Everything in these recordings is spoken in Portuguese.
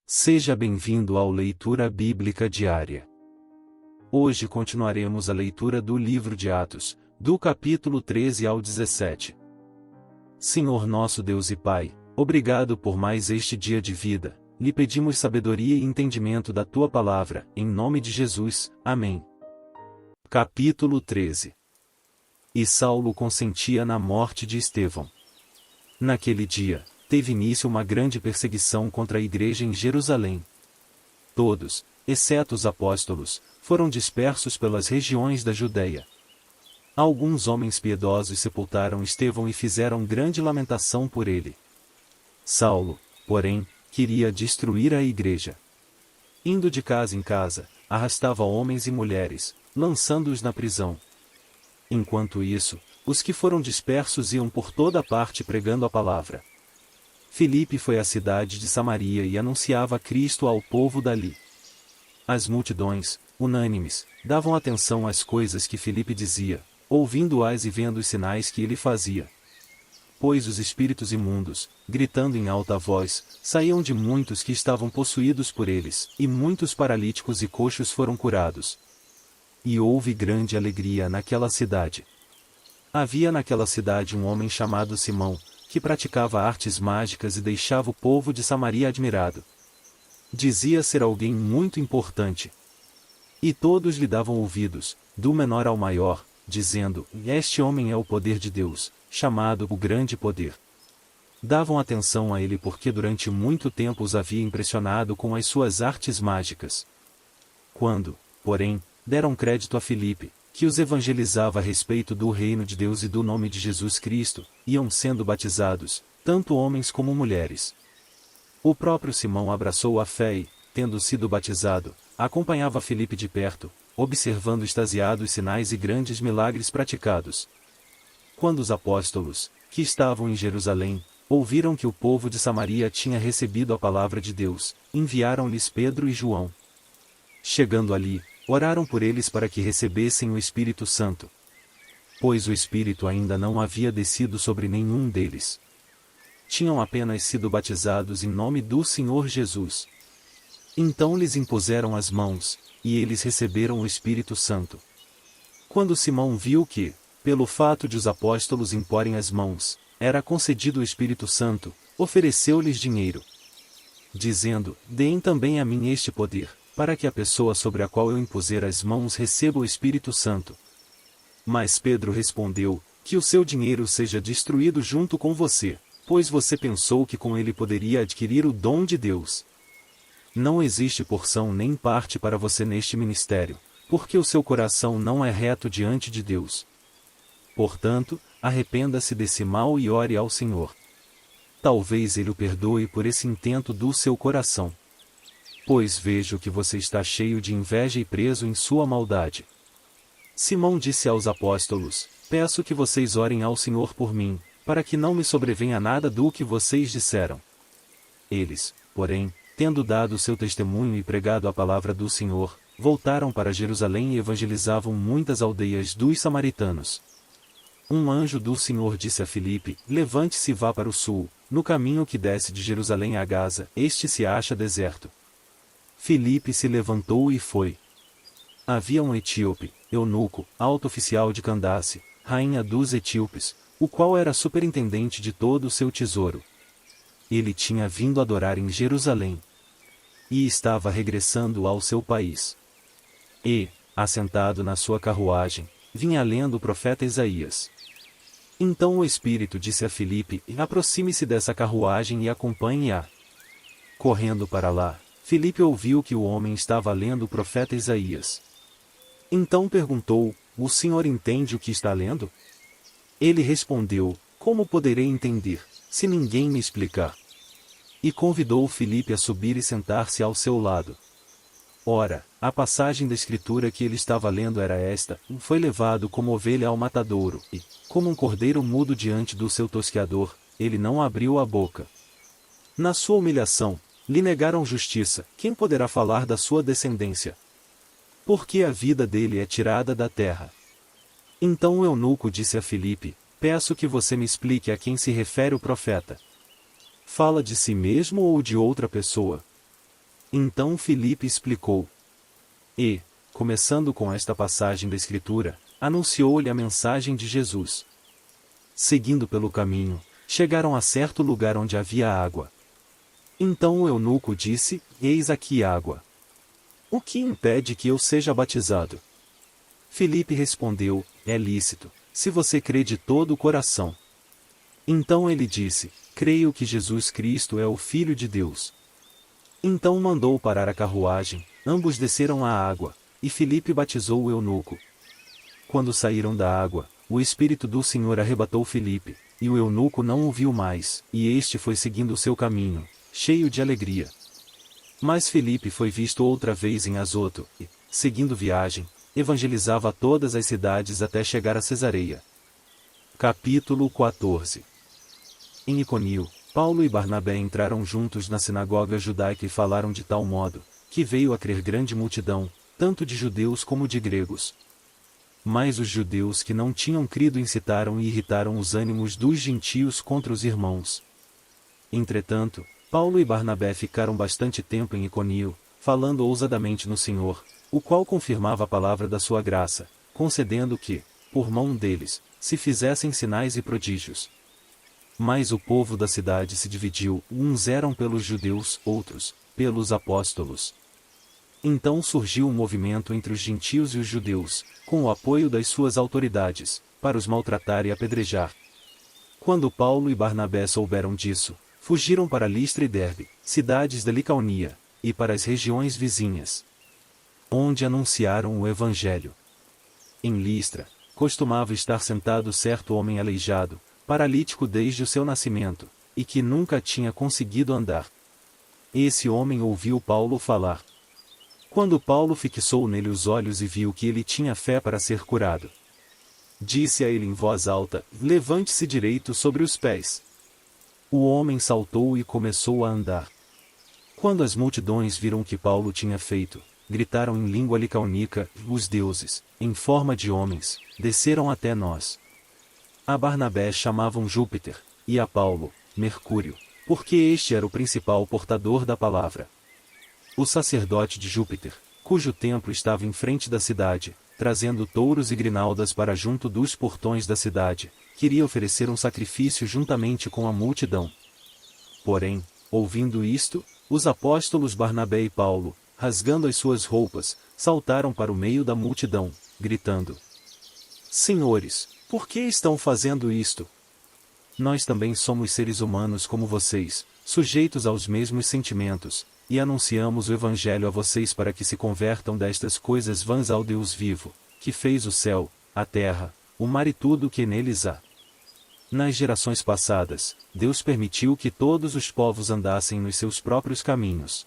Seja bem-vindo ao Leitura Bíblica Diária. Hoje continuaremos a leitura do livro de Atos, do capítulo 13 ao 17. Senhor nosso Deus e Pai, obrigado por mais este dia de vida, lhe pedimos sabedoria e entendimento da Tua Palavra, em nome de Jesus, amém. Capítulo 13. E Saulo consentia na morte de Estevão. Naquele dia, teve início uma grande perseguição contra a igreja em Jerusalém. Todos, exceto os apóstolos, foram dispersos pelas regiões da Judeia. Alguns homens piedosos sepultaram Estevão e fizeram grande lamentação por ele. Saulo, porém, queria destruir a igreja. Indo de casa em casa, arrastava homens e mulheres, lançando-os na prisão. Enquanto isso, os que foram dispersos iam por toda parte pregando a palavra. Filipe foi à cidade de Samaria e anunciava Cristo ao povo dali. As multidões, unânimes, davam atenção às coisas que Filipe dizia, ouvindo-as e vendo os sinais que ele fazia. Pois os espíritos imundos, gritando em alta voz, saíam de muitos que estavam possuídos por eles, e muitos paralíticos e coxos foram curados. E houve grande alegria naquela cidade. Havia naquela cidade um homem chamado Simão, que praticava artes mágicas e deixava o povo de Samaria admirado. Dizia ser alguém muito importante. E todos lhe davam ouvidos, do menor ao maior, dizendo: este homem é o poder de Deus, chamado o Grande Poder. Davam atenção a ele porque durante muito tempo os havia impressionado com as suas artes mágicas. Quando, porém, deram crédito a Filipe, que os evangelizava a respeito do reino de Deus e do nome de Jesus Cristo, iam sendo batizados, tanto homens como mulheres. O próprio Simão abraçou a fé e, tendo sido batizado, acompanhava Filipe de perto, observando extasiado os sinais e grandes milagres praticados. Quando os apóstolos, que estavam em Jerusalém, ouviram que o povo de Samaria tinha recebido a palavra de Deus, enviaram-lhes Pedro e João. Chegando ali, oraram por eles para que recebessem o Espírito Santo. Pois o Espírito ainda não havia descido sobre nenhum deles. Tinham apenas sido batizados em nome do Senhor Jesus. Então lhes impuseram as mãos, e eles receberam o Espírito Santo. Quando Simão viu que, pelo fato de os apóstolos imporem as mãos, era concedido o Espírito Santo, ofereceu-lhes dinheiro, dizendo: deem também a mim este poder, para que a pessoa sobre a qual eu impuser as mãos receba o Espírito Santo. Mas Pedro respondeu: que o seu dinheiro seja destruído junto com você, pois você pensou que com ele poderia adquirir o dom de Deus. Não existe porção nem parte para você neste ministério, porque o seu coração não é reto diante de Deus. Portanto, arrependa-se desse mal e ore ao Senhor. Talvez ele o perdoe por esse intento do seu coração. Pois vejo que você está cheio de inveja e preso em sua maldade. Simão disse aos apóstolos: peço que vocês orem ao Senhor por mim, para que não me sobrevenha nada do que vocês disseram. Eles, porém, tendo dado seu testemunho e pregado a palavra do Senhor, voltaram para Jerusalém e evangelizavam muitas aldeias dos samaritanos. Um anjo do Senhor disse a Filipe: levante-se e vá para o sul, no caminho que desce de Jerusalém a Gaza, este se acha deserto. Filipe se levantou e foi. Havia um etíope, eunuco, alto oficial de Candace, rainha dos etíopes, o qual era superintendente de todo o seu tesouro. Ele tinha vindo adorar em Jerusalém. E estava regressando ao seu país. E, assentado na sua carruagem, vinha lendo o profeta Isaías. Então o Espírito disse a Filipe: aproxime-se dessa carruagem e acompanhe-a. Correndo para lá, Filipe ouviu que o homem estava lendo o profeta Isaías. Então perguntou: o senhor entende o que está lendo? Ele respondeu: como poderei entender, se ninguém me explicar? E convidou Filipe a subir e sentar-se ao seu lado. Ora, a passagem da Escritura que ele estava lendo era esta: foi levado como ovelha ao matadouro, e, como um cordeiro mudo diante do seu tosqueador, ele não abriu a boca. Na sua humilhação, lhe negaram justiça: quem poderá falar da sua descendência? Porque a vida dele é tirada da terra. Então o eunuco disse a Filipe: peço que você me explique a quem se refere o profeta. Fala de si mesmo ou de outra pessoa? Então Filipe explicou. E, começando com esta passagem da Escritura, anunciou-lhe a mensagem de Jesus. Seguindo pelo caminho, chegaram a certo lugar onde havia água. Então o eunuco disse: Eis aqui água. O que impede que eu seja batizado? Filipe respondeu: É lícito, se você crê de todo o coração. Então ele disse: Creio que Jesus Cristo é o Filho de Deus. Então mandou parar a carruagem, ambos desceram à água, e Filipe batizou o eunuco. Quando saíram da água, o Espírito do Senhor arrebatou Filipe, e o eunuco não o viu mais, e este foi seguindo o seu caminho, cheio de alegria. Mas Filipe foi visto outra vez em Azoto, e, seguindo viagem, evangelizava todas as cidades até chegar a Cesareia. Capítulo 14. Em Iconio, Paulo e Barnabé entraram juntos na sinagoga judaica e falaram de tal modo, que veio a crer grande multidão, tanto de judeus como de gregos. Mas os judeus que não tinham crido incitaram e irritaram os ânimos dos gentios contra os irmãos. Entretanto, Paulo e Barnabé ficaram bastante tempo em Iconio, falando ousadamente no Senhor, o qual confirmava a palavra da sua graça, concedendo que, por mão deles, se fizessem sinais e prodígios. Mas o povo da cidade se dividiu, uns eram pelos judeus, outros, pelos apóstolos. Então surgiu um movimento entre os gentios e os judeus, com o apoio das suas autoridades, para os maltratar e apedrejar. Quando Paulo e Barnabé souberam disso, fugiram para Listra e Derbe, cidades da Licaonia, e para as regiões vizinhas, onde anunciaram o Evangelho. Em Listra, costumava estar sentado certo homem aleijado, paralítico desde o seu nascimento, e que nunca tinha conseguido andar. Esse homem ouviu Paulo falar. Quando Paulo fixou nele os olhos e viu que ele tinha fé para ser curado, disse a ele em voz alta: Levante-se direito sobre os pés. O homem saltou e começou a andar. Quando as multidões viram o que Paulo tinha feito, gritaram em língua licaonica: Os deuses, em forma de homens, desceram até nós. A Barnabé chamavam Júpiter, e a Paulo, Mercúrio, porque este era o principal portador da palavra. O sacerdote de Júpiter, cujo templo estava em frente da cidade, trazendo touros e grinaldas para junto dos portões da cidade, queria oferecer um sacrifício juntamente com a multidão. Porém, ouvindo isto, os apóstolos Barnabé e Paulo, rasgando as suas roupas, saltaram para o meio da multidão, gritando: Senhores, por que estão fazendo isto? Nós também somos seres humanos como vocês, sujeitos aos mesmos sentimentos, e anunciamos o Evangelho a vocês para que se convertam destas coisas vãs ao Deus vivo, que fez o céu, a terra, o mar e tudo o que neles há. Nas gerações passadas, Deus permitiu que todos os povos andassem nos seus próprios caminhos.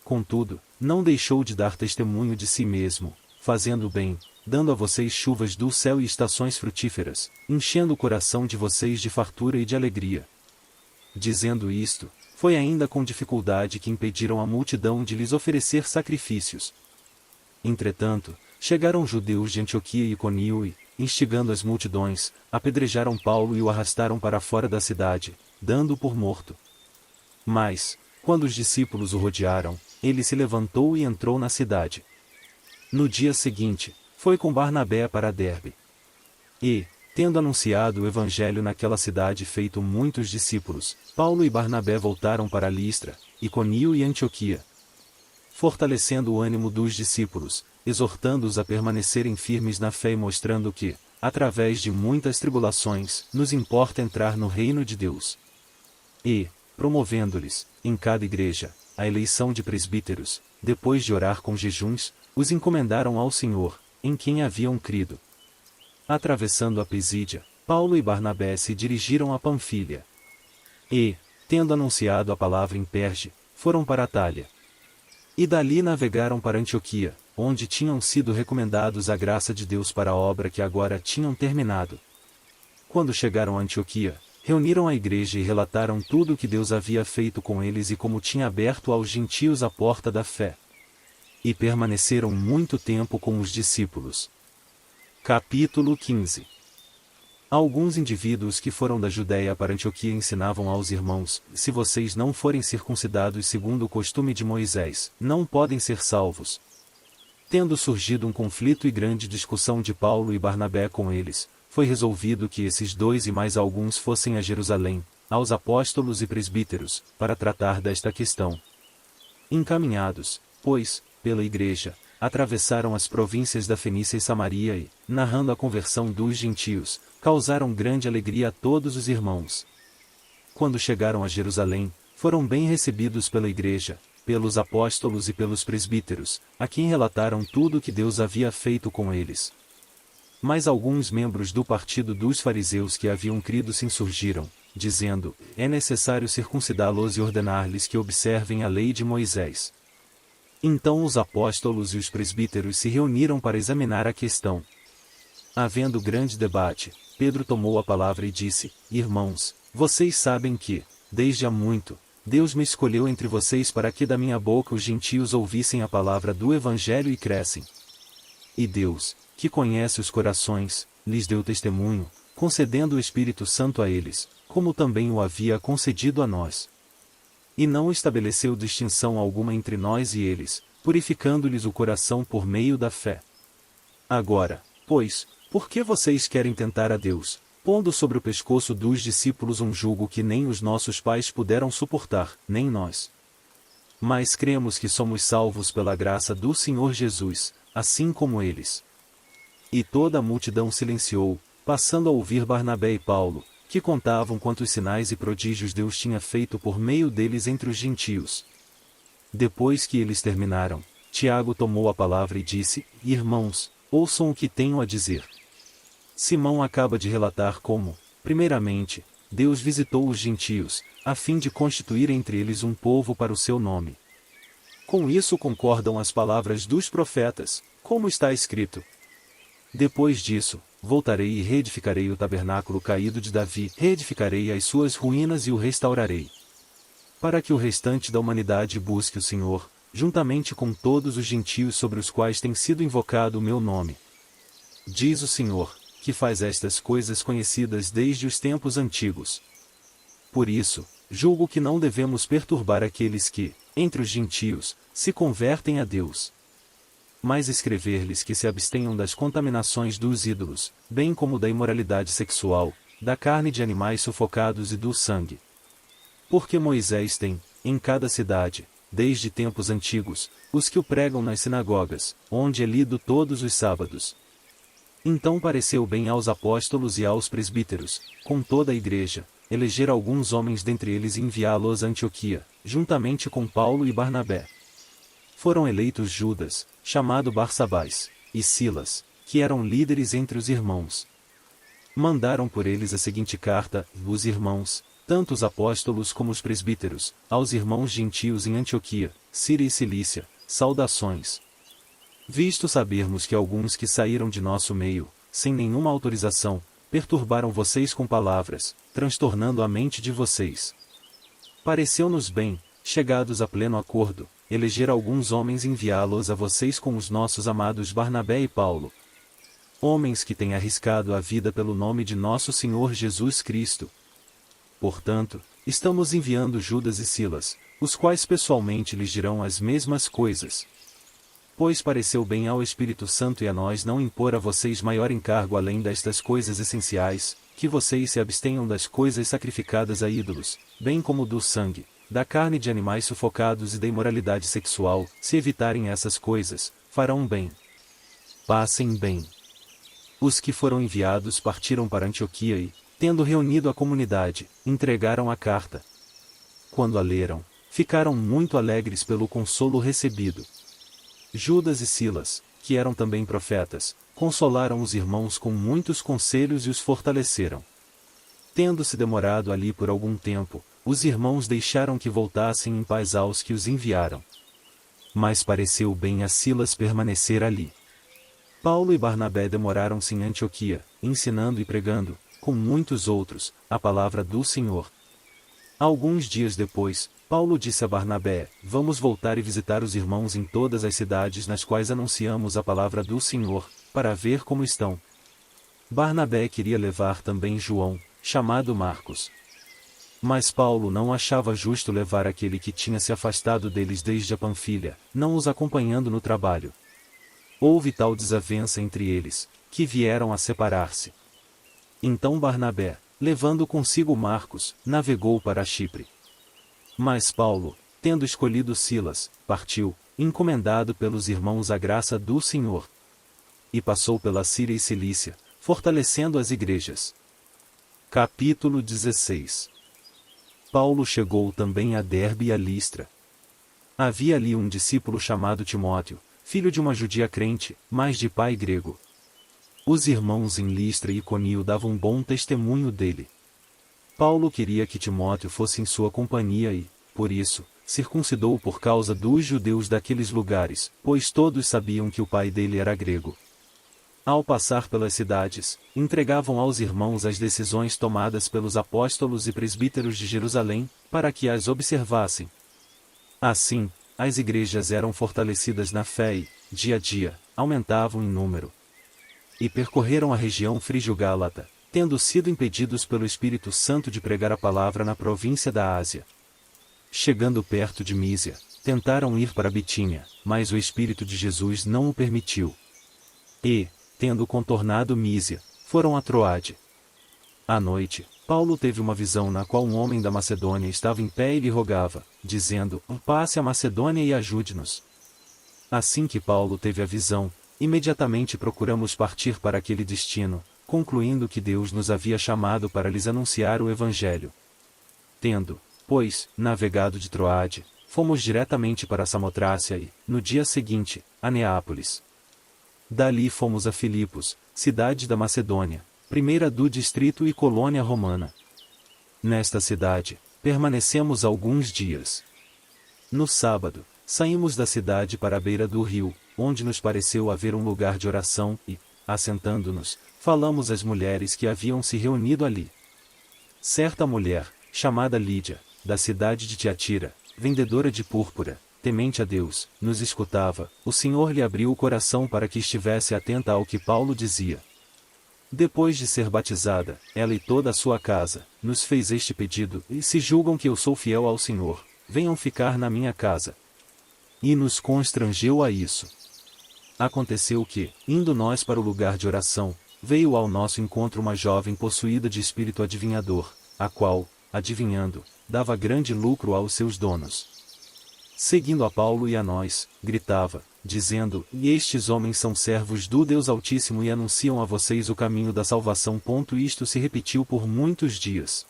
Contudo, não deixou de dar testemunho de si mesmo, fazendo o bem, dando a vocês chuvas do céu e estações frutíferas, enchendo o coração de vocês de fartura e de alegria. Dizendo isto, foi ainda com dificuldade que impediram a multidão de lhes oferecer sacrifícios. Entretanto, chegaram judeus de Antioquia e Iconio e, instigando as multidões, apedrejaram Paulo e o arrastaram para fora da cidade, dando-o por morto. Mas, quando os discípulos o rodearam, ele se levantou e entrou na cidade. No dia seguinte, foi com Barnabé para Derbe. E, tendo anunciado o Evangelho naquela cidade e feito muitos discípulos, Paulo e Barnabé voltaram para Listra, Iconio e Antioquia, fortalecendo o ânimo dos discípulos, exortando-os a permanecerem firmes na fé e mostrando que, através de muitas tribulações, nos importa entrar no reino de Deus. E, promovendo-lhes, em cada igreja, a eleição de presbíteros, depois de orar com jejuns, os encomendaram ao Senhor, em quem haviam crido. Atravessando a Pisídia, Paulo e Barnabé se dirigiram a Panfilha. E, tendo anunciado a palavra em Perge, foram para Atália. E dali navegaram para Antioquia, onde tinham sido recomendados à graça de Deus para a obra que agora tinham terminado. Quando chegaram a Antioquia, reuniram a igreja e relataram tudo o que Deus havia feito com eles e como tinha aberto aos gentios a porta da fé. E permaneceram muito tempo com os discípulos. Capítulo 15. Alguns indivíduos que foram da Judéia para Antioquia ensinavam aos irmãos: se vocês não forem circuncidados segundo o costume de Moisés, não podem ser salvos. Tendo surgido um conflito e grande discussão de Paulo e Barnabé com eles, foi resolvido que esses dois e mais alguns fossem a Jerusalém, aos apóstolos e presbíteros, para tratar desta questão. Encaminhados, pois, pela igreja, atravessaram as províncias da Fenícia e Samaria e, narrando a conversão dos gentios, causaram grande alegria a todos os irmãos. Quando chegaram a Jerusalém, foram bem recebidos pela igreja, pelos apóstolos e pelos presbíteros, a quem relataram tudo o que Deus havia feito com eles. Mas alguns membros do partido dos fariseus que haviam crido se insurgiram, dizendo: é necessário circuncidá-los e ordenar-lhes que observem a lei de Moisés. Então os apóstolos e os presbíteros se reuniram para examinar a questão. Havendo grande debate, Pedro tomou a palavra e disse: irmãos, vocês sabem que, desde há muito, Deus me escolheu entre vocês para que da minha boca os gentios ouvissem a palavra do Evangelho e crescem. E Deus, que conhece os corações, lhes deu testemunho, concedendo o Espírito Santo a eles, como também o havia concedido a nós. E não estabeleceu distinção alguma entre nós e eles, purificando-lhes o coração por meio da fé. Agora, pois, por que vocês querem tentar a Deus, pondo sobre o pescoço dos discípulos um jugo que nem os nossos pais puderam suportar, nem nós? Mas cremos que somos salvos pela graça do Senhor Jesus, assim como eles. E toda a multidão silenciou, passando a ouvir Barnabé e Paulo, que contavam quantos sinais e prodígios Deus tinha feito por meio deles entre os gentios. Depois que eles terminaram, Tiago tomou a palavra e disse: irmãos, ouçam o que tenho a dizer. Simão acaba de relatar como, primeiramente, Deus visitou os gentios, a fim de constituir entre eles um povo para o seu nome. Com isso concordam as palavras dos profetas, como está escrito: depois disso, voltarei e reedificarei o tabernáculo caído de Davi, reedificarei as suas ruínas e o restaurarei. Para que o restante da humanidade busque o Senhor, juntamente com todos os gentios sobre os quais tem sido invocado o meu nome. Diz o Senhor, que faz estas coisas conhecidas desde os tempos antigos. Por isso, julgo que não devemos perturbar aqueles que, entre os gentios, se convertem a Deus. Mas escrever-lhes que se abstenham das contaminações dos ídolos, bem como da imoralidade sexual, da carne de animais sufocados e do sangue. Porque Moisés tem, em cada cidade, desde tempos antigos, os que o pregam nas sinagogas, onde é lido todos os sábados. Então pareceu bem aos apóstolos e aos presbíteros, com toda a igreja, eleger alguns homens dentre eles e enviá-los a Antioquia, juntamente com Paulo e Barnabé. Foram eleitos Judas, chamado Barsabás, e Silas, que eram líderes entre os irmãos. Mandaram por eles a seguinte carta: os irmãos, tanto os apóstolos como os presbíteros, aos irmãos gentios em Antioquia, Síria e Cilícia, saudações. Visto sabermos que alguns que saíram de nosso meio, sem nenhuma autorização, perturbaram vocês com palavras, transtornando a mente de vocês. Pareceu-nos bem, chegados a pleno acordo, eleger alguns homens e enviá-los a vocês com os nossos amados Barnabé e Paulo. Homens que têm arriscado a vida pelo nome de nosso Senhor Jesus Cristo. Portanto, estamos enviando Judas e Silas, os quais pessoalmente lhes dirão as mesmas coisas. Pois pareceu bem ao Espírito Santo e a nós não impor a vocês maior encargo além destas coisas essenciais, que vocês se abstenham das coisas sacrificadas a ídolos, bem como do sangue, da carne de animais sufocados e da imoralidade sexual. Se evitarem essas coisas, farão bem. Passem bem. Os que foram enviados partiram para Antioquia e, tendo reunido a comunidade, entregaram a carta. Quando a leram, ficaram muito alegres pelo consolo recebido. Judas e Silas, que eram também profetas, consolaram os irmãos com muitos conselhos e os fortaleceram. Tendo-se demorado ali por algum tempo, os irmãos deixaram que voltassem em paz aos que os enviaram. Mas pareceu bem a Silas permanecer ali. Paulo e Barnabé demoraram-se em Antioquia, ensinando e pregando, com muitos outros, a palavra do Senhor. Alguns dias depois, Paulo disse a Barnabé: vamos voltar e visitar os irmãos em todas as cidades nas quais anunciamos a palavra do Senhor, para ver como estão. Barnabé queria levar também João, chamado Marcos. Mas Paulo não achava justo levar aquele que tinha se afastado deles desde a Panfilha, não os acompanhando no trabalho. Houve tal desavença entre eles, que vieram a separar-se. Então Barnabé, levando consigo Marcos, navegou para Chipre. Mas Paulo, tendo escolhido Silas, partiu, encomendado pelos irmãos à graça do Senhor. E passou pela Síria e Cilícia, fortalecendo as igrejas. Capítulo 16. Paulo chegou também a Derbe e a Listra. Havia ali um discípulo chamado Timóteo, filho de uma judia crente, mas de pai grego. Os irmãos em Listra e Iconio davam bom testemunho dele. Paulo queria que Timóteo fosse em sua companhia e, por isso, circuncidou por causa dos judeus daqueles lugares, pois todos sabiam que o pai dele era grego. Ao passar pelas cidades, entregavam aos irmãos as decisões tomadas pelos apóstolos e presbíteros de Jerusalém, para que as observassem. Assim, as igrejas eram fortalecidas na fé e, dia a dia, aumentavam em número. E percorreram a região frígio-gálata, tendo sido impedidos pelo Espírito Santo de pregar a palavra na província da Ásia. Chegando perto de Mísia, tentaram ir para Bitínia, mas o Espírito de Jesus não o permitiu. E, tendo contornado Mísia, foram a Troade. À noite, Paulo teve uma visão na qual um homem da Macedônia estava em pé e lhe rogava, dizendo: passe a Macedônia e ajude-nos. Assim que Paulo teve a visão, imediatamente procuramos partir para aquele destino, concluindo que Deus nos havia chamado para lhes anunciar o Evangelho. Tendo, pois, navegado de Troade, fomos diretamente para Samotrácia e, no dia seguinte, a Neápolis. Dali fomos a Filipos, cidade da Macedônia, primeira do distrito e colônia romana. Nesta cidade, permanecemos alguns dias. No sábado, saímos da cidade para a beira do rio, onde nos pareceu haver um lugar de oração e, assentando-nos, falamos às mulheres que haviam se reunido ali. Certa mulher, chamada Lídia, da cidade de Tiatira, vendedora de púrpura, temente a Deus, nos escutava. O Senhor lhe abriu o coração para que estivesse atenta ao que Paulo dizia. Depois de ser batizada, ela e toda a sua casa, nos fez este pedido: e se julgam que eu sou fiel ao Senhor, venham ficar na minha casa. E nos constrangeu a isso. Aconteceu que, indo nós para o lugar de oração, veio ao nosso encontro uma jovem possuída de espírito adivinhador, a qual, adivinhando, dava grande lucro aos seus donos. Seguindo a Paulo e a nós, gritava, dizendo: e estes homens são servos do Deus Altíssimo e anunciam a vocês o caminho da salvação. Isto se repetiu por muitos dias.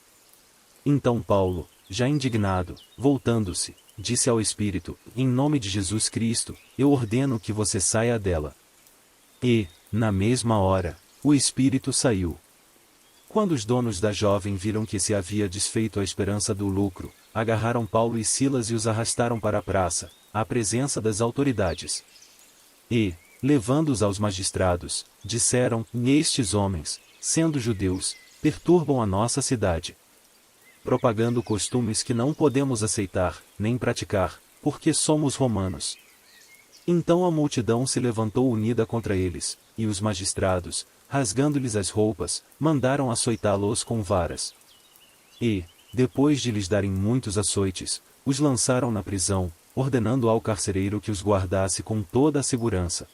Então Paulo, já indignado, voltando-se, disse ao Espírito: em nome de Jesus Cristo, eu ordeno que você saia dela. E, na mesma hora, o Espírito saiu. Quando os donos da jovem viram que se havia desfeito a esperança do lucro, agarraram Paulo e Silas e os arrastaram para a praça, à presença das autoridades. E, levando-os aos magistrados, disseram: estes homens, sendo judeus, perturbam a nossa cidade, propagando costumes que não podemos aceitar, nem praticar, porque somos romanos. Então a multidão se levantou unida contra eles, e os magistrados, rasgando-lhes as roupas, mandaram açoitá-los com varas. E, depois de lhes darem muitos açoites, os lançaram na prisão, ordenando ao carcereiro que os guardasse com toda a segurança.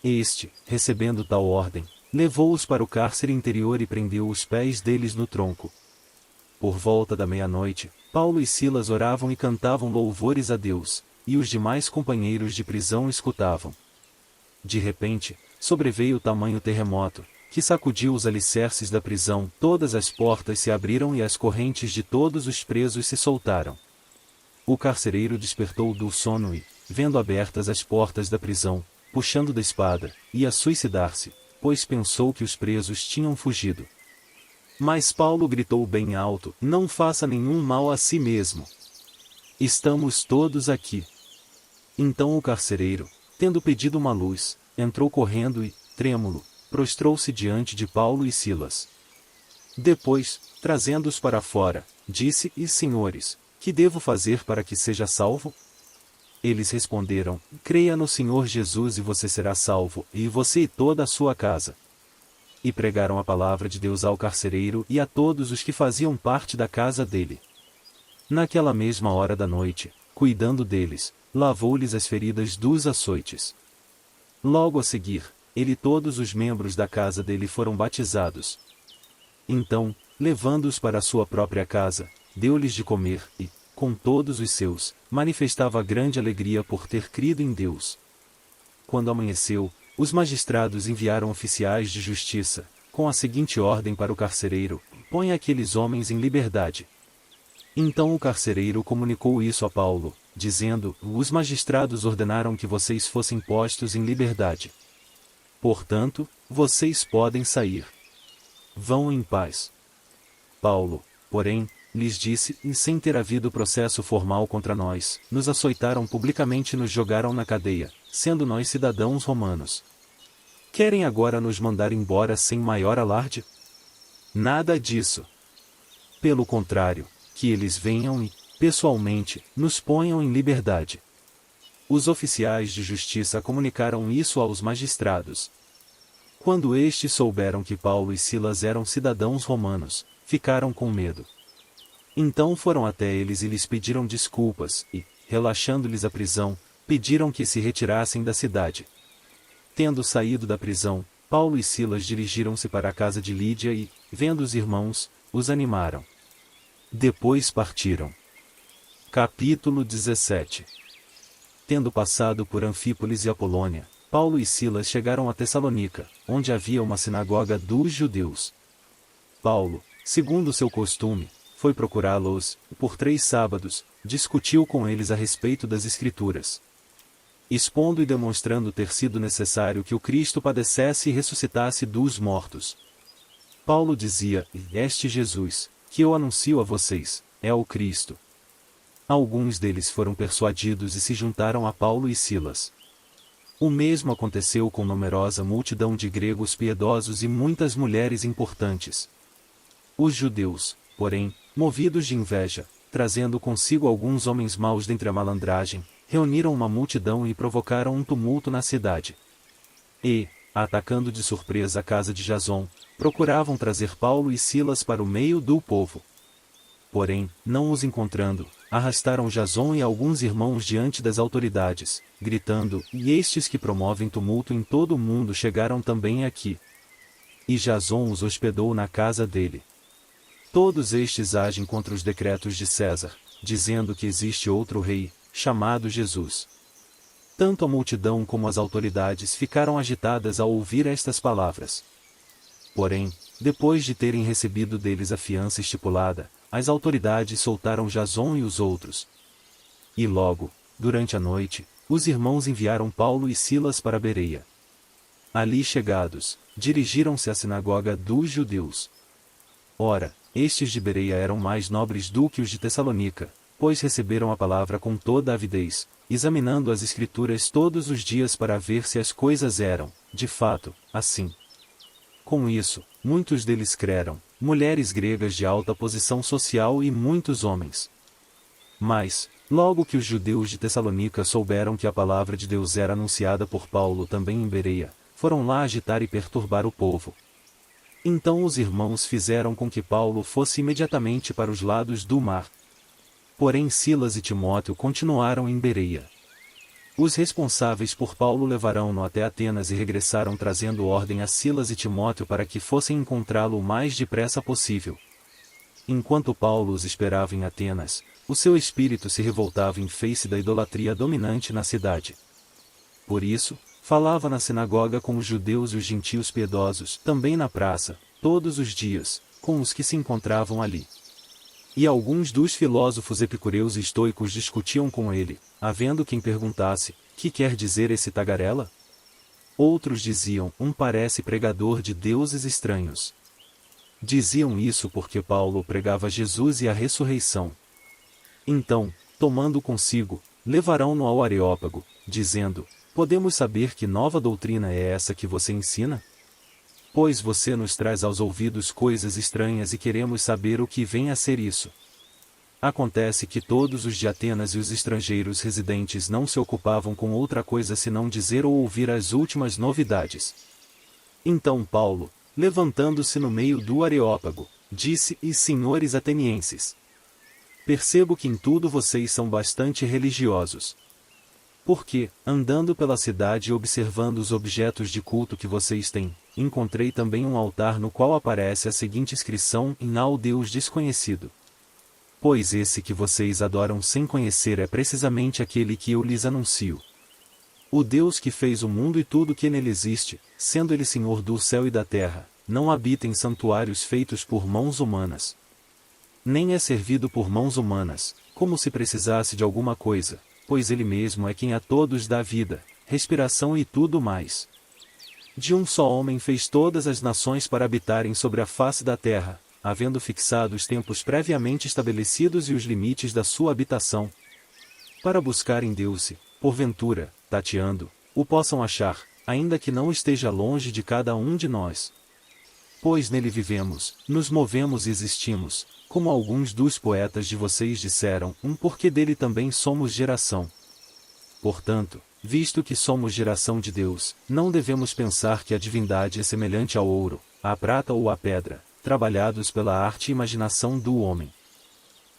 Este, recebendo tal ordem, levou-os para o cárcere interior e prendeu os pés deles no tronco. Por volta da meia-noite, Paulo e Silas oravam e cantavam louvores a Deus, e os demais companheiros de prisão escutavam. De repente, sobreveio tamanho terremoto, que sacudiu os alicerces da prisão, todas as portas se abriram e as correntes de todos os presos se soltaram. O carcereiro despertou do sono e, vendo abertas as portas da prisão, puxando da espada, ia suicidar-se, pois pensou que os presos tinham fugido. Mas Paulo gritou bem alto: não faça nenhum mal a si mesmo. Estamos todos aqui. Então o carcereiro, tendo pedido uma luz, entrou correndo e, trêmulo, prostrou-se diante de Paulo e Silas. Depois, trazendo-os para fora, disse: e senhores, que devo fazer para que seja salvo? Eles responderam: creia no Senhor Jesus e você será salvo, e você e toda a sua casa. e pregaram a palavra de Deus ao carcereiro e a todos os que faziam parte da casa dele. Naquela mesma hora da noite, cuidando deles, lavou-lhes as feridas dos açoites. Logo a seguir, ele e todos os membros da casa dele foram batizados. Então, levando-os para a sua própria casa, deu-lhes de comer e, com todos os seus, manifestava grande alegria por ter crido em Deus. Quando amanheceu, os magistrados enviaram oficiais de justiça, com a seguinte ordem para o carcereiro: põe aqueles homens em liberdade. Então o carcereiro comunicou isso a Paulo, dizendo: os magistrados ordenaram que vocês fossem postos em liberdade. Portanto, vocês podem sair. Vão em paz. Paulo, porém, lhes disse: e sem ter havido processo formal contra nós, nos açoitaram publicamente e nos jogaram na cadeia, sendo nós cidadãos romanos. Querem agora nos mandar embora sem maior alarde? Nada disso. Pelo contrário, que eles venham e, pessoalmente, nos ponham em liberdade. Os oficiais de justiça comunicaram isso aos magistrados. Quando estes souberam que Paulo e Silas eram cidadãos romanos, ficaram com medo. Então foram até eles e lhes pediram desculpas e, relaxando-lhes a prisão, pediram que se retirassem da cidade. Tendo saído da prisão, Paulo e Silas dirigiram-se para a casa de Lídia e, vendo os irmãos, os animaram. Depois partiram. Capítulo 17. Tendo passado por Anfípolis e Apolônia, Paulo e Silas chegaram a Tessalônica, onde havia uma sinagoga dos judeus. Paulo, segundo seu costume, foi procurá-los, e por 3 sábados, discutiu com eles a respeito das Escrituras. Expondo e demonstrando ter sido necessário que o Cristo padecesse e ressuscitasse dos mortos. Paulo dizia: este Jesus, que eu anuncio a vocês, é o Cristo. Alguns deles foram persuadidos e se juntaram a Paulo e Silas. O mesmo aconteceu com numerosa multidão de gregos piedosos e muitas mulheres importantes. Os judeus, porém, movidos de inveja, trazendo consigo alguns homens maus dentre a malandragem, reuniram uma multidão e provocaram um tumulto na cidade. E, atacando de surpresa a casa de Jason, procuravam trazer Paulo e Silas para o meio do povo. Porém, não os encontrando, arrastaram Jason e alguns irmãos diante das autoridades, gritando: e estes que promovem tumulto em todo o mundo chegaram também aqui. E Jason os hospedou na casa dele. Todos estes agem contra os decretos de César, dizendo que existe outro rei, chamado Jesus. Tanto a multidão como as autoridades ficaram agitadas ao ouvir estas palavras. Porém, depois de terem recebido deles a fiança estipulada, as autoridades soltaram Jason e os outros. E logo, durante a noite, os irmãos enviaram Paulo e Silas para Bereia. Ali chegados, dirigiram-se à sinagoga dos judeus. Ora, estes de Bereia eram mais nobres do que os de Tessalônica, pois receberam a palavra com toda a avidez, examinando as Escrituras todos os dias para ver se as coisas eram, de fato, assim. Com isso, muitos deles creram, mulheres gregas de alta posição social e muitos homens. Mas, logo que os judeus de Tessalônica souberam que a palavra de Deus era anunciada por Paulo também em Bereia, foram lá agitar e perturbar o povo. Então os irmãos fizeram com que Paulo fosse imediatamente para os lados do mar. Porém Silas e Timóteo continuaram em Bereia. Os responsáveis por Paulo levaram-no até Atenas e regressaram trazendo ordem a Silas e Timóteo para que fossem encontrá-lo o mais depressa possível. Enquanto Paulo os esperava em Atenas, o seu espírito se revoltava em face da idolatria dominante na cidade. Por isso, falava na sinagoga com os judeus e os gentios piedosos, também na praça, todos os dias, com os que se encontravam ali. E alguns dos filósofos epicureus e estoicos discutiam com ele, havendo quem perguntasse: que quer dizer esse tagarela? Outros diziam: parece pregador de deuses estranhos. Diziam isso porque Paulo pregava Jesus e a ressurreição. Então, tomando consigo, levarão-no ao Areópago, dizendo: podemos saber que nova doutrina é essa que você ensina? Pois você nos traz aos ouvidos coisas estranhas e queremos saber o que vem a ser isso. Acontece que todos os de Atenas e os estrangeiros residentes não se ocupavam com outra coisa senão dizer ou ouvir as últimas novidades. Então Paulo, levantando-se no meio do Areópago, disse: E senhores atenienses, percebo que em tudo vocês são bastante religiosos. Porque, andando pela cidade e observando os objetos de culto que vocês têm, encontrei também um altar no qual aparece a seguinte inscrição: em ao Deus desconhecido. Pois esse que vocês adoram sem conhecer é precisamente aquele que eu lhes anuncio. O Deus que fez o mundo e tudo que nele existe, sendo ele Senhor do céu e da terra, não habita em santuários feitos por mãos humanas. Nem é servido por mãos humanas, como se precisasse de alguma coisa, pois ele mesmo é quem a todos dá vida, respiração e tudo mais. De um só homem fez todas as nações para habitarem sobre a face da terra, havendo fixado os tempos previamente estabelecidos e os limites da sua habitação, para buscarem Deus se, porventura, tateando, o possam achar, ainda que não esteja longe de cada um de nós. Pois nele vivemos, nos movemos e existimos, como alguns dos poetas de vocês disseram, porque dele também somos geração. Portanto, visto que somos geração de Deus, não devemos pensar que a divindade é semelhante ao ouro, à prata ou à pedra, trabalhados pela arte e imaginação do homem.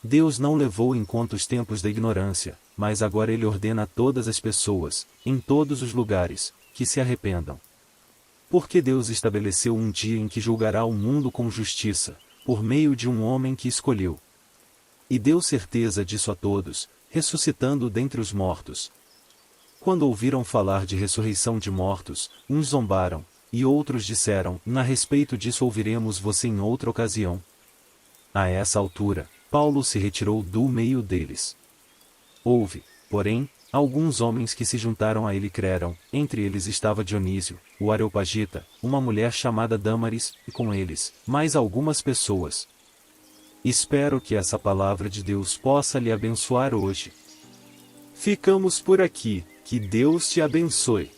Deus não levou em conta os tempos da ignorância, mas agora ele ordena a todas as pessoas, em todos os lugares, que se arrependam. Porque Deus estabeleceu um dia em que julgará o mundo com justiça, por meio de um homem que escolheu. E deu certeza disso a todos, ressuscitando dentre os mortos. Quando ouviram falar de ressurreição de mortos, uns zombaram, e outros disseram: a respeito disso ouviremos você em outra ocasião. A essa altura, Paulo se retirou do meio deles. Houve, porém, alguns homens que se juntaram a ele e creram, entre eles estava Dionísio, o Areopagita, uma mulher chamada Dâmaris, e com eles, mais algumas pessoas. Espero que essa palavra de Deus possa lhe abençoar hoje. Ficamos por aqui, que Deus te abençoe.